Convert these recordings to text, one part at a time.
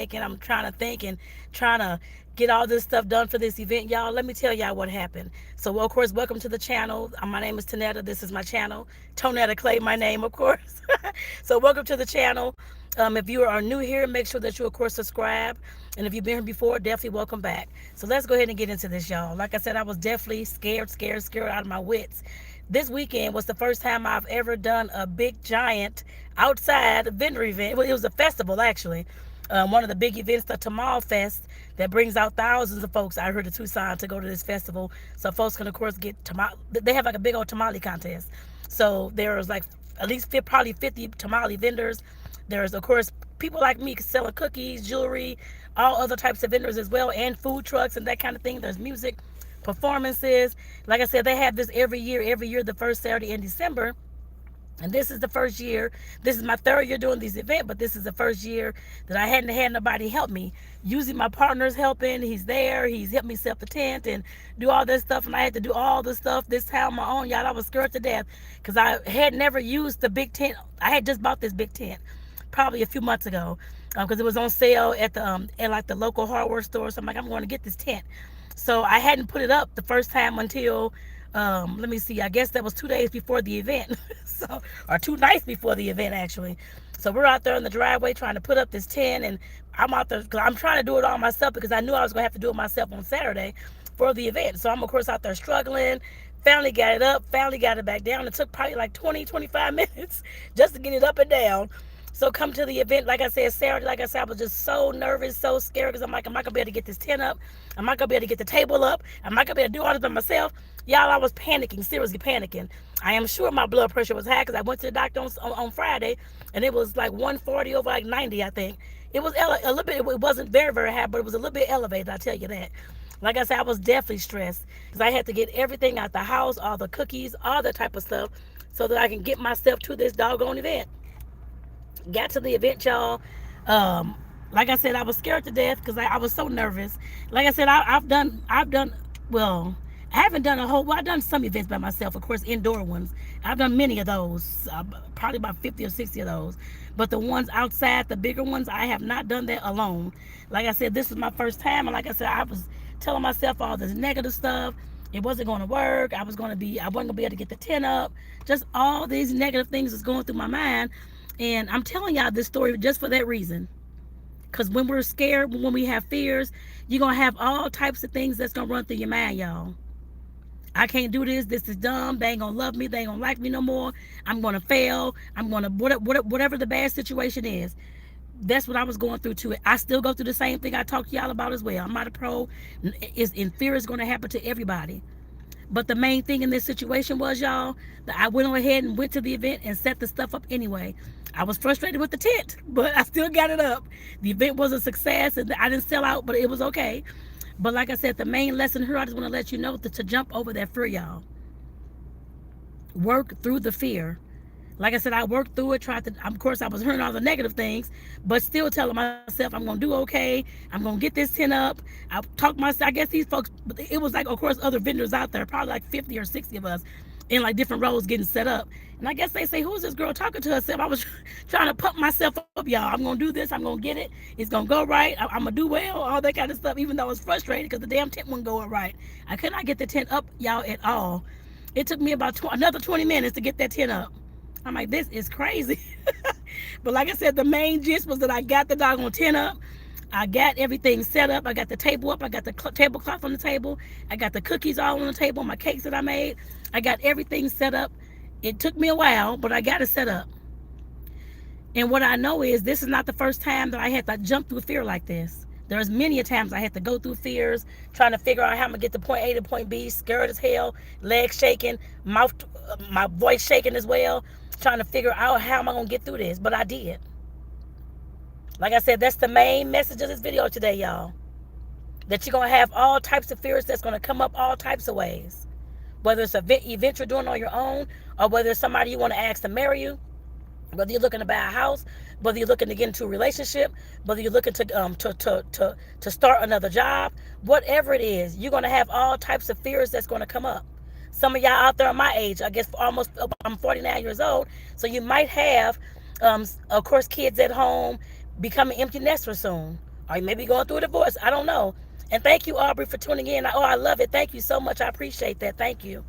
I'm trying to think and trying to get all this stuff done for this event, y'all. Let me tell y'all what happened. So, well, of course, welcome to the channel. My name is Tanetta. This is my channel. Tonetta Clay, my name, of course. So, welcome to the channel. If you are new here, make sure that you, of course, subscribe. And if you've been here before, definitely welcome back. So, let's go ahead and get into this, y'all. Like I said, I was definitely scared out of my wits. This weekend was the first time I've ever done a big, giant outside vendor event. Well, it was a festival, actually. One of the big events, the Tamal Fest, that brings out thousands of folks out here to Tucson to go to this festival. So folks can, of course, get tamale. They have like a big old tamale contest. So there's like at least probably 50 tamale vendors. There's, of course, people like me selling cookies, jewelry, all other types of vendors as well, and food trucks and that kind of thing. There's music, performances. Like I said, they have this every year, the first Saturday in December. And this is the first year. This is my third year doing this event, but this is the first year that I hadn't had nobody help me. Usually my partner's helping. He's there. He's helped me set up the tent and do all this stuff. And I had to do all this stuff this time on my own. Y'all, I was scared to death because I had never used the big tent. I had just bought this big tent probably a few months ago because it was on sale at the at like the local hardware store. So I'm like, I'm going to get this tent. So I hadn't put it up the first time until let me see, I guess that was 2 days before the event. So, or 2 nights before the event, actually. So we're out there in the driveway trying to put up this tent, and I'm out there because I'm trying to do it all myself because I knew I was going to have to do it myself on Saturday for the event. So I'm, of course, out there struggling. Finally got it up, finally got it back down. It took probably like 20, 25 minutes just to get it up and down. So come to the event, like I said, Saturday, like I said, I was just so nervous, so scared because I'm like, I'm not going to be able to get this tent up. I'm not going to be able to get the table up. I'm not going to be able to do all this by myself. Y'all, I was panicking, seriously panicking. I am sure my blood pressure was high because I went to the doctor on Friday, and it was like 140 over like 90, I think. It was a little bit, it wasn't very, very high, but it was a little bit elevated, I'll tell you that. Like I said, I was definitely stressed because I had to get everything out the house, all the cookies, all that type of stuff, so that I can get myself to this doggone event. Got to the event, y'all. Like I said, I was scared to death because I was so nervous. Like I said, well, I haven't done a whole, well, I've done some events by myself, of course, indoor ones. I've done many of those, probably about 50 or 60 of those. But the ones outside, the bigger ones, I have not done that alone. Like I said, this was my first time. And like I said, I was telling myself all this negative stuff. It wasn't going to work. I wasn't going to be able to get the tent up. Just all these negative things was going through my mind. And I'm telling y'all this story just for that reason. Because when we're scared, when we have fears, you're going to have all types of things that's going to run through your mind, y'all. I can't do this. This is dumb. They ain't going to love me. They ain't going to like me no more. I'm going to fail. I'm going to, whatever the bad situation is. That's what I was going through too. I still go through the same thing I talked to y'all about as well. I'm not a pro. And fear is going to happen to everybody. But the main thing in this situation was, y'all, that I went on ahead and went to the event and set the stuff up anyway. I was frustrated with the tent, but I still got it up. The event was a success, and I didn't sell out, but it was okay. But like I said, the main lesson here, I just want to let you know to jump over that fear, y'all. Work through the fear. Like I said, I worked through it, tried to, of course, I was hearing all the negative things, but still telling myself I'm going to do okay. I'm going to get this tent up. I talked myself, I guess these folks, it was like, of course, other vendors out there, probably like 50 or 60 of us in like different rows getting set up. And I guess they say, who is this girl talking to herself? I was trying to pump myself up, y'all. I'm going to do this. I'm going to get it. It's going to go right. I'm going to do well, all that kind of stuff, even though I was frustrated because the damn tent wasn't going right. I could not get the tent up, y'all, at all. It took me about another 20 minutes to get that tent up. I'm like, this is crazy. But like I said, the main gist was that I got the doggone tent up. I got everything set up. I got the table up. I got the tablecloth on the table. I got the cookies all on the table, my cakes that I made. I got everything set up. It took me a while, but I got it set up. And what I know is this is not the first time that I had to jump through fear like this. There's many a times I had to go through fears, trying to figure out how I'm going to get to point A to point B, scared as hell, legs shaking, mouth, my voice shaking as well, trying to figure out how am I going to get through this. But I did. Like I said, that's the main message of this video today, y'all. That you're going to have all types of fears that's going to come up all types of ways. Whether it's an event you're doing on your own, or whether it's somebody you want to ask to marry you, whether you're looking to buy a house, whether you're looking to get into a relationship, whether you're looking to start another job, whatever it is, you're going to have all types of fears that's going to come up. Some of y'all out there are my age, I guess almost, I'm 49 years old, so you might have, of course, kids at home, becoming empty nesters soon. Or you may be going through a divorce. I don't know. And thank you, Aubrey, for tuning in. Oh, I love it. Thank you so much. I appreciate that. Thank you.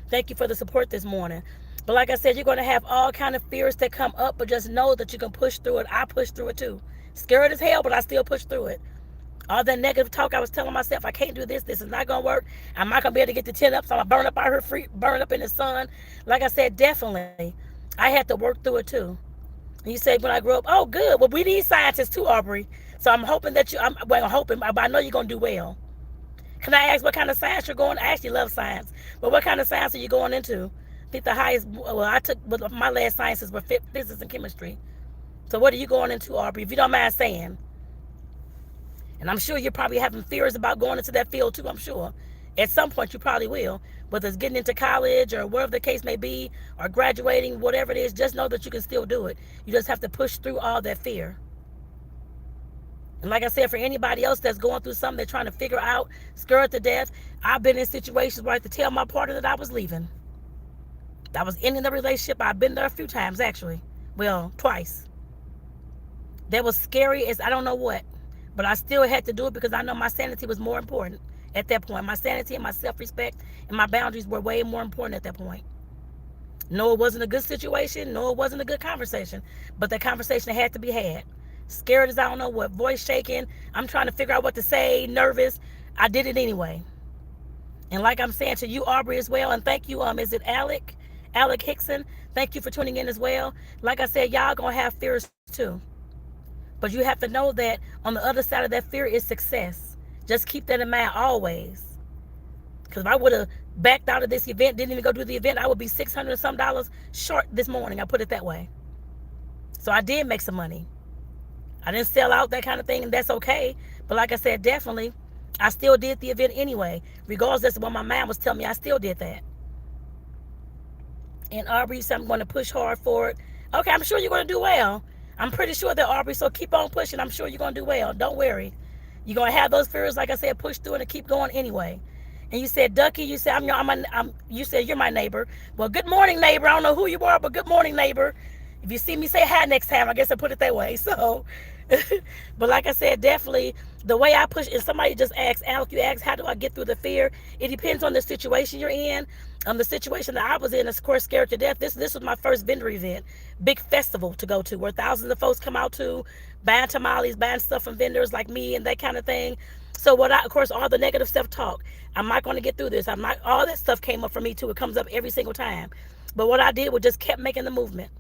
Thank you for the support this morning. But like I said, you're going to have all kind of fears that come up, but just know that you can push through it. I pushed through it too. Scared as hell, but I still pushed through it. All that negative talk I was telling myself, I can't do this. This is not going to work. I'm not going to be able to get the 10 up, so I'm going to burn up out here free, burn up in the sun. Like I said, definitely, I had to work through it too. And you say, when I grow up, oh, good. Well, we need scientists too, Aubrey. So I'm hoping that I'm hoping, but I know you're going to do well. Can I ask what kind of science you're going? I actually love science. But what kind of science are you going into? I think the highest, well, my last sciences were physics and chemistry. So what are you going into, Aubrey, if you don't mind saying? And I'm sure you're probably having fears about going into that field too, I'm sure. At some point you probably will. Whether it's getting into college or wherever the case may be, or graduating, whatever it is, just know that you can still do it. You just have to push through all that fear. And like I said, for anybody else that's going through something they're trying to figure out, scared to death, I've been in situations where I had to tell my partner that I was leaving. I was ending the relationship. I've been there a few times, actually. Well, twice. That was scary as I don't know what. But I still had to do it because I know my sanity was more important at that point. My sanity and my self-respect and my boundaries were way more important at that point. No, it wasn't a good situation. No, it wasn't a good conversation. But the conversation had to be had. Scared as I don't know what, voice shaking. I'm trying to figure out what to say, nervous. I did it anyway. And like I'm saying to you, Aubrey, as well, and thank you, is it Alec Hickson? Thank you for tuning in as well. Like I said, y'all gonna have fears too. But you have to know that on the other side of that fear is success. Just keep that in mind always. Because if I would have backed out of this event, didn't even go do the event, I would be $600 and some short this morning. I put it that way. So I did make some money. I didn't sell out, that kind of thing, and that's okay. But like I said, definitely, I still did the event anyway. Regardless of what my mind was telling me, I still did that. And Aubrey said, I'm going to push hard for it. Okay, I'm sure you're going to do well. I'm pretty sure that, Aubrey, so keep on pushing. I'm sure you're going to do well. Don't worry. You're going to have those fears, like I said, push through it and keep going anyway. And you said, Ducky, you said, you said you're my neighbor. Well, good morning, neighbor. I don't know who you are, but good morning, neighbor. If you see me, say hi next time. I guess I put it that way. So, but like I said, definitely the way I push, and somebody just asked, Alec, you asked, how do I get through the fear? It depends on the situation you're in. The situation that I was in is, of course, scared to death. This was my first vendor event, big festival to go to, where thousands of folks come out to, buying tamales, buying stuff from vendors like me and that kind of thing. So of course, all the negative self-talk, I'm not going to get through this. All that stuff came up for me too. It comes up every single time. But what I did was just kept making the movement.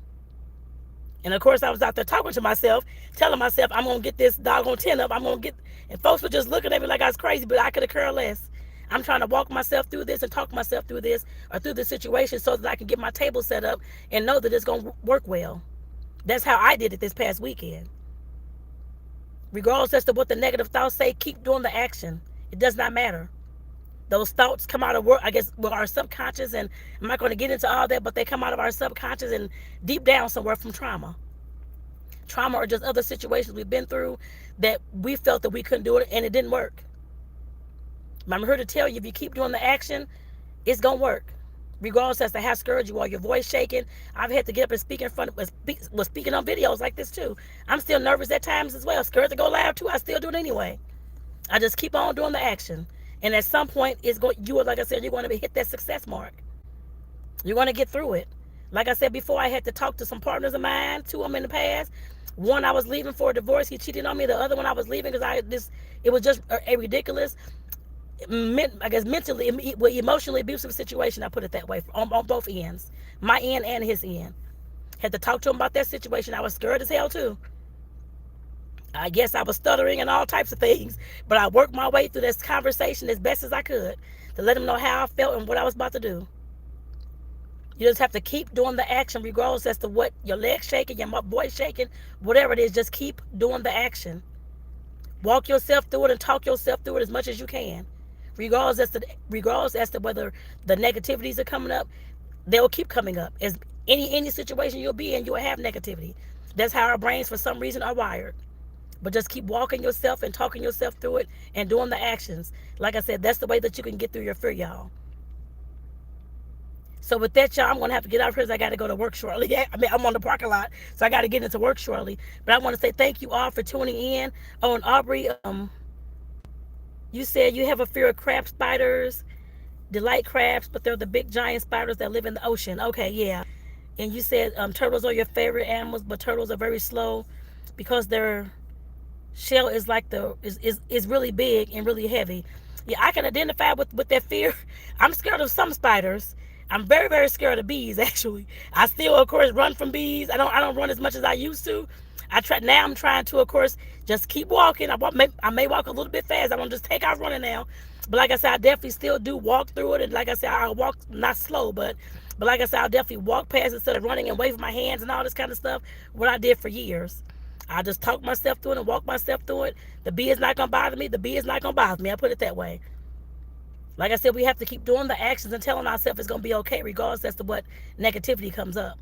And of course, I was out there talking to myself, telling myself, I'm going to get this doggone 10 up. And folks were just looking at me like I was crazy, but I could have cared less. I'm trying to walk myself through this and talk myself through this or through the situation so that I can get my table set up and know that it's going to work well. That's how I did it this past weekend. Regardless as to what the negative thoughts say, keep doing the action. It does not matter. Those thoughts come out of work, I guess, with our subconscious, and I'm not going to get into all that, but they come out of our subconscious and deep down somewhere from trauma. Trauma or just other situations we've been through that we felt that we couldn't do it and it didn't work. I'm here to tell you, if you keep doing the action, it's going to work. Regardless as to how scared you are, your voice shaking. I've had to get up and speak in front of, speaking on videos like this too. I'm still nervous at times as well. Scared to go live too. I still do it anyway. I just keep on doing the action. And at some point, like I said, you're going to hit that success mark. You're going to get through it. Like I said before, I had to talk to some partners of mine, two of them in the past. One, I was leaving for a divorce. He cheated on me. The other one, I was leaving because it was just a ridiculous, I guess, mentally, emotionally abusive situation. I put it that way, on both ends, my end and his end. Had to talk to him about that situation. I was scared as hell too. I guess I was stuttering and all types of things, but I worked my way through this conversation as best as I could to let him know how I felt and what I was about to do. You just have to keep doing the action regardless as to what your legs shaking, your voice shaking, whatever it is, just keep doing the action. Walk yourself through it and talk yourself through it as much as you can. Regardless as to whether the negativities are coming up, they'll keep coming up. As any situation you'll be in, you'll have negativity. That's how our brains, for some reason, are wired. But just keep walking yourself and talking yourself through it and doing the actions. Like I said, that's the way that you can get through your fear, y'all. So with that, y'all, I'm gonna have to get out of here because I got to go to work shortly. I mean, I'm on the parking lot, so I got to get into work shortly. But I want to say thank you all for tuning in. Oh, and Aubrey, you said you have a fear of crab spiders. They like crabs, but they're the big giant spiders that live in the ocean. Okay, yeah. And you said turtles are your favorite animals, but turtles are very slow because their shell is like is really big and really heavy. Yeah, I can identify with that fear. I'm scared of some spiders. I'm very, very scared of bees, actually. I still, of course, run from bees. I don't run as much as I used to. I'm trying to, of course, just keep walking. I may walk a little bit fast. I don't just take off running now. But like I said, I definitely still do walk through it. And like I said, I walk not slow, but like I said, I'll definitely walk past instead of running and waving my hands and all this kind of stuff. What I did for years. I just talk myself through it and walk myself through it. The bee is not gonna bother me. The bee is not gonna bother me. I put it that way. Like I said, we have to keep doing the actions and telling ourselves it's gonna be okay, regardless as to what negativity comes up.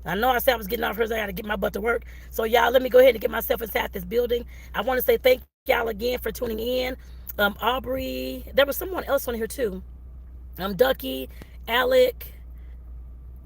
I know I said I was getting off here, so I got to get my butt to work. So y'all, let me go ahead and get myself inside this building. I want to say thank y'all again for tuning in. Aubrey, there was someone else on here too. Ducky, Alec.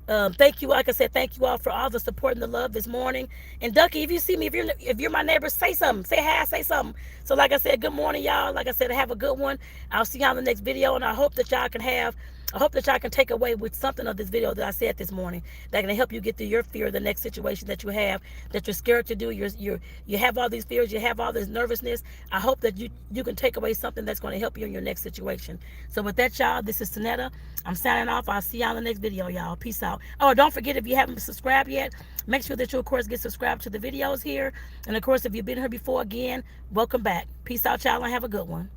Thank you, like I said, thank you all for all the support and the love this morning. And Ducky, if you see me, if you're my neighbor, say something, say hi, say something. So like I said, good morning, y'all. Like I said, have a good one. I'll see y'all in the next video, and I hope that y'all can take away with something of this video that I said this morning that can help you get through your fear of the next situation that you have, that you're scared to do. You have all these fears, you have all this nervousness. I hope that you can take away something that's going to help you in your next situation. So with that, y'all, this is Tanetta. I'm signing off. I'll see y'all in the next video, y'all. Peace out. Oh, don't forget, if you haven't subscribed yet, make sure that you, of course, get subscribed to the videos here. And, of course, if you've been here before, again, welcome back. Peace out, y'all, and have a good one.